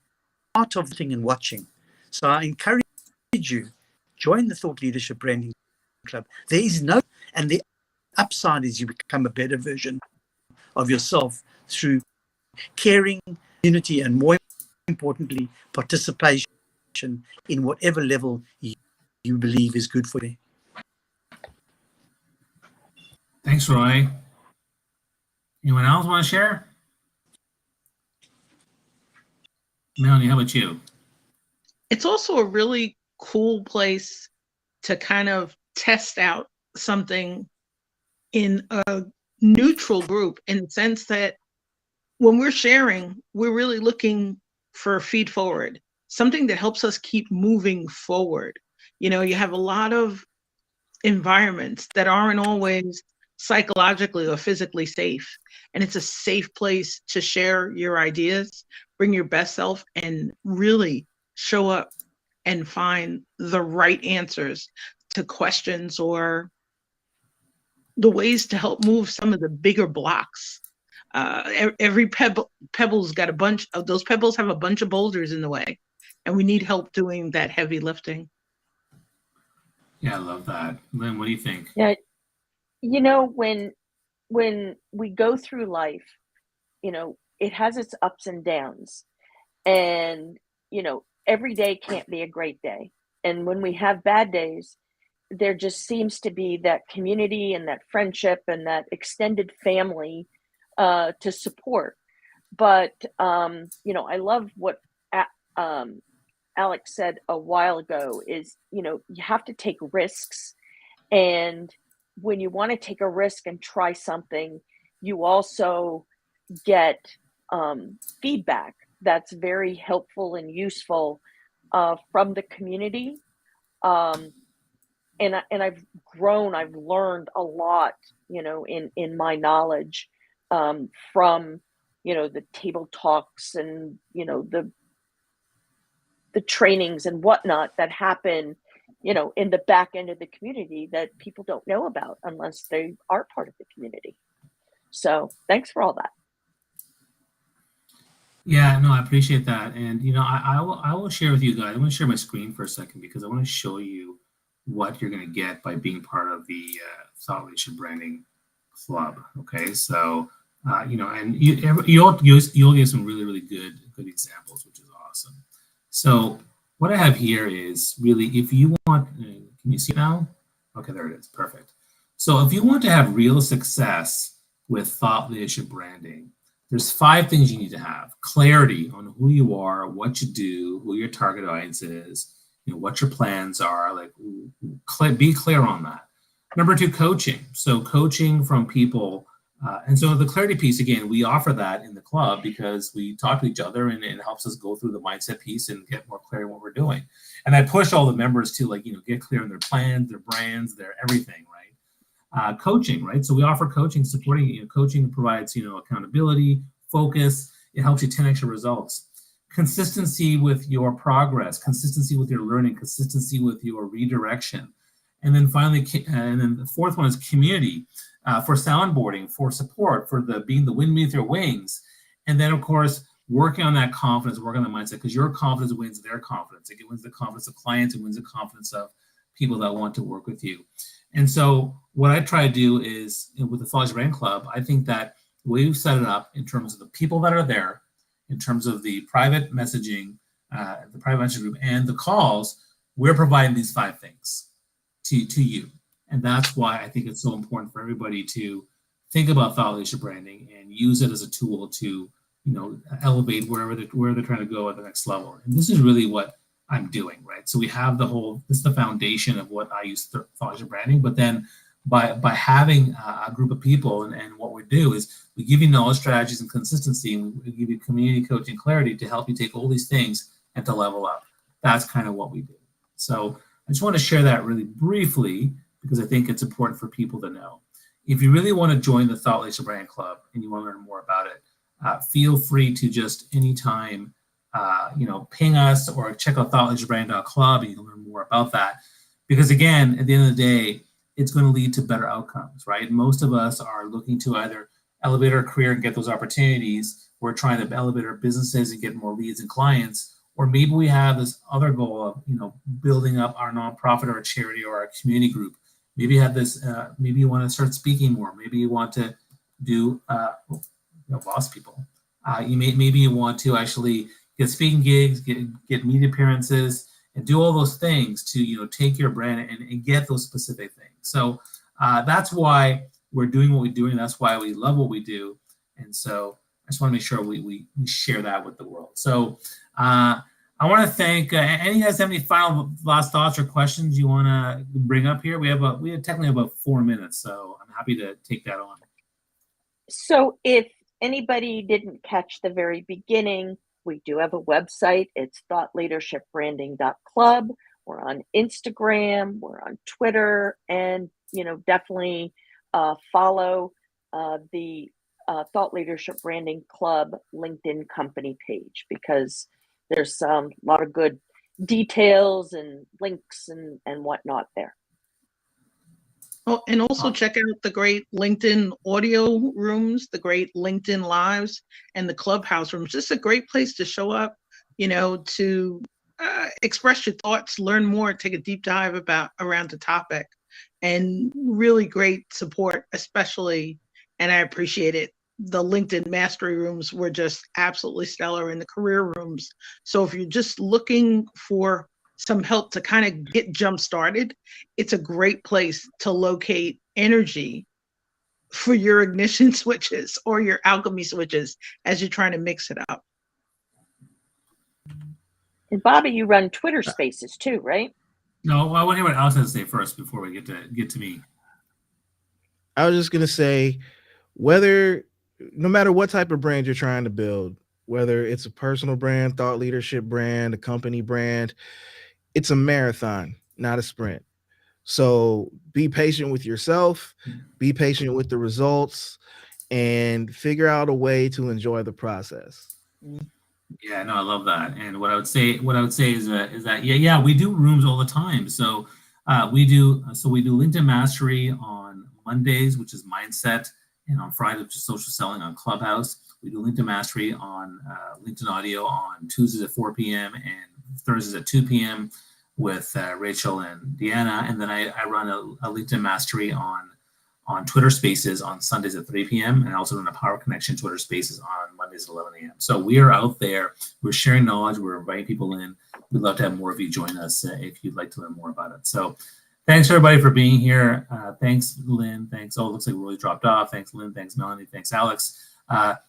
of the thing and watching. So I encourage you, join the Thought Leadership Branding Club. There is no, and the upside is you become a better version of yourself through caring, unity, and more importantly, participation in whatever level you believe is good for you. Thanks, Roy. Anyone else want to share? Melanie, how about you? It's also a really cool place to kind of test out something in a neutral group, in the sense that when we're sharing, we're really looking for a feed forward, something that helps us keep moving forward. You know, you have a lot of environments that aren't always psychologically or physically safe, and it's a safe place to share your ideas, bring your best self, and really show up and find the right answers to questions or the ways to help move some of the bigger blocks. Every pebble's got a bunch of those pebbles, have a bunch of boulders in the way, and we need help doing that heavy lifting. Yeah, I love that. Lynn, what do you think? Yeah, you know, when we go through life, you know, it has its ups and downs, and you know, every day can't be a great day. And when we have bad days, there just seems to be that community and that friendship and that extended family to support. But you know, I love what Alex said a while ago is, you know, you have to take risks. And when you want to take a risk and try something, you also get feedback that's very helpful and useful from the community. And I've grown, I've learned a lot, you know, in my knowledge from, you know, the table talks and, you know, the trainings and whatnot that happen, you know, in the back end of the community that people don't know about unless they are part of the community. So thanks for all that. Yeah, no, I appreciate that. And, you know, I will share with you guys, I'm going to share my screen for a second because I want to show you what you're going to get by being part of the Thought Leadership Branding Club. Okay, so, you know, and you'll get some really, really good examples, which is awesome. So what I have here is really, if you want, can you see now? Okay, there it is. Perfect. So if you want to have real success with thought leadership branding, there's 5 things you need to have. Clarity on who you are, what you do, who your target audience is, you know, what your plans are, like be clear on that. Number 2, coaching. So coaching from people. And so the clarity piece, again, we offer that in the club because we talk to each other and it helps us go through the mindset piece and get more clear on what we're doing. And I push all the members to, like, you know, get clear on their plans, their brands, their everything, right? Coaching, right? So we offer coaching, supporting, you know, coaching provides, you know, accountability, focus. It helps you 10x your results. Consistency with your progress, consistency with your learning, consistency with your redirection. And then finally, and then the 4th one is community. For soundboarding, for support, for being the wind beneath your wings. And then, of course, working on that confidence, working on the mindset, because your confidence wins their confidence. It wins the confidence of clients, it wins the confidence of people that want to work with you. And so what I try to do is, you know, with the Thought Leadership Branding Club, I think that we've set it up in terms of the people that are there, in terms of the private messaging, the private messaging group, and the calls. We're providing these 5 things to you. And that's why I think it's so important for everybody to think about thought leadership branding and use it as a tool to, elevate where they're trying to go at the next level. And this is really what I'm doing, right? So we have this is the foundation of what I use thought leadership branding. But then by having a group of people, and what we do is we give you knowledge, strategies, and consistency, and we give you community coaching clarity to help you take all these things and to level up. That's kind of what we do. So I just want to share that really briefly because I think it's important for people to know. If you really want to join the Thought Leadership Brand Club and you want to learn more about it, feel free to just anytime, ping us or check out thoughtleadershipbranding.club and you can learn more about that. Because again, at the end of the day, it's going to lead to better outcomes, right? Most of us are looking to either elevate our career and get those opportunities. We're trying to elevate our businesses and get more leads and clients. Or maybe we have this other goal of, building up our nonprofit or a charity or our community group. Maybe you have this, maybe you want to start speaking more. Maybe you want to do, lost people. Maybe you want to actually get speaking gigs, get media appearances, and do all those things to, take your brand and get those specific things. So that's why we're doing what we're doing. That's why we love what we do. And so I just want to make sure we share that with the world. So I want to thank, any of you guys have any final last thoughts or questions you want to bring up here? We have technically about 4 minutes, so I'm happy to take that on. So if anybody didn't catch the very beginning, we do have a website. It's thoughtleadershipbranding.club. We're on Instagram, we're on Twitter, and definitely follow the Thought Leadership Branding Club LinkedIn company page, because there's a lot of good details and links and whatnot there. Oh, and also check out the great LinkedIn audio rooms, the great LinkedIn lives, and the Clubhouse rooms. This is a great place to show up, to express your thoughts, learn more, take a deep dive around the topic, and really great support, especially, and I appreciate it, the LinkedIn mastery rooms were just absolutely stellar, in the career rooms. So if you're just looking for some help to kind of get jump started, it's a great place to locate energy for your ignition switches or your alchemy switches as you're trying to mix it up. And Bobby, you run Twitter Spaces too, right? No, I want to hear what Alex has to say first before we get to me. I was just going to say, no matter what type of brand you're trying to build, whether it's a personal brand, thought leadership brand, a company brand, it's a marathon, not a sprint. So be patient with yourself, be patient with the results, and figure out a way to enjoy the process. Yeah, no, I love that. And what I would say is that we do rooms all the time. So we do LinkedIn Mastery on Mondays, which is mindset, and on Friday, which is social selling on Clubhouse. We do LinkedIn Mastery on LinkedIn Audio on Tuesdays at 4 p.m. and Thursdays at 2 p.m. with Rachel and Deanna. And then I run a LinkedIn Mastery on Twitter Spaces on Sundays at 3 p.m. And I also run a Power Connection Twitter Spaces on Mondays at 11 a.m. So we are out there. We're sharing knowledge. We're inviting people in. We'd love to have more of you join us if you'd like to learn more about it. So thanks, everybody, for being here. Thanks, Lynn. Thanks. Oh, it looks like Roy dropped off. Thanks, Lynn. Thanks, Melanie. Thanks, Alex.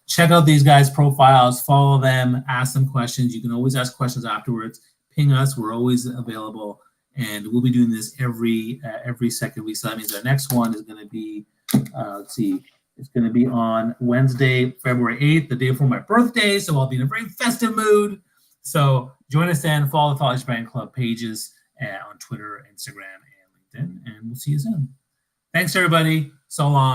Check out these guys' profiles. Follow them. Ask them questions. You can always ask questions afterwards. Ping us. We're always available. And we'll be doing this every second week. So that means our next one is going to be, it's going to be on Wednesday, February 8th, the day before my birthday. So I'll be in a very festive mood. So join us then. Follow the Thought Leadership Brand Club pages on Twitter, Instagram, and LinkedIn. And we'll see you soon. Thanks, everybody. So long.